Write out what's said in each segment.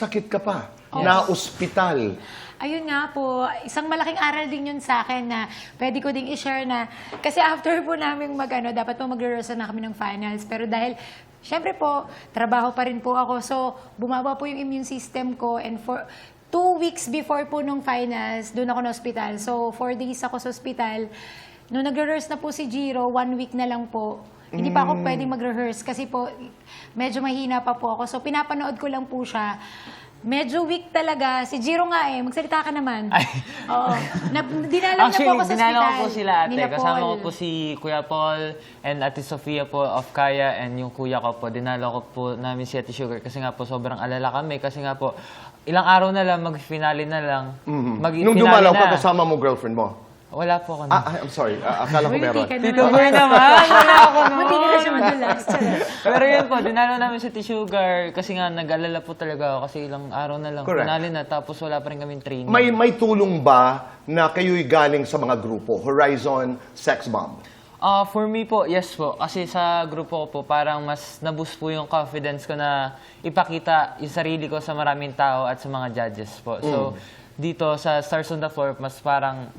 nagkasakit ka pa, na ospital. Ayun nga po, isang malaking aral din yun sa akin na pwede ko ding i-share na, kasi after po namin dapat po mag-rehearsal na kami ng finals. Pero dahil, syempre po, trabaho pa rin po ako. So, bumaba po yung immune system ko and for 2 weeks before po nung finals, doon ako na hospital. So, 4 days ako sa hospital. Nung nag-rehearse na po si Jiro, 1 week na lang po. Hindi pa ako pwedeng mag-rehearse kasi po, medyo mahina pa po ako. So, pinapanood ko lang po siya. Medyo weak talaga. Si Jiro nga magsalita ka naman. Ay. Oo. Dinala niya po ako sa dinala hospital. ko po sila ate. Nila Kasama Paul. ko po si Kuya Paul and Ate Sofia po of Kaya and yung kuya ko po. Dinala ko po namin si Ate Sugar kasi nga po sobrang alala kami. Kasi nga po, ilang araw na lang, mag-finale na lang. Nung dumalaw ka, kasama mo girlfriend mo? Wala po ako. I'm sorry. Akala ko Uy, meron. hindi ka Tito Boy naman! Wala ako noon! Hindi ka na siya madulas. Pero yun po, dinalo namin si Ate Sugar kasi nga nag-alala po talaga ako kasi ilang araw na lang. Correct. Finale na tapos wala pa rin kaming training. May tulong ba na kayo'y galing sa mga grupo? Horizon, Sex Bomb? For me po, yes po. Kasi sa grupo ko po, parang mas naboost po yung confidence ko na ipakita yung sarili ko sa maraming tao at sa mga judges po. So, dito sa Stars on the Floor, mas parang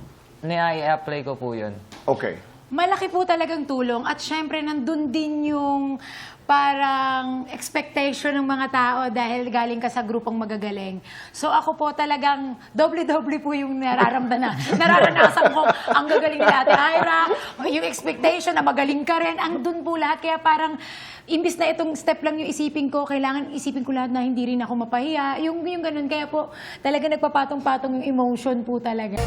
na-i-apply ko po yun. Okay. Malaki po talagang tulong at syempre nandun din yung parang expectation ng mga tao dahil galing ka sa grupong magagaling. So ako po talagang doble-doble po yung nararanasan ko ang gagaling ni Ate Ira, yung expectation na magaling ka rin, ang dun po lahat. Kaya parang imbis na itong step lang yung isipin ko, kailangan isipin ko lahat na hindi rin ako mapahiya. Yung ganun. Kaya po talaga nagpapatong-patong yung emotion po talaga.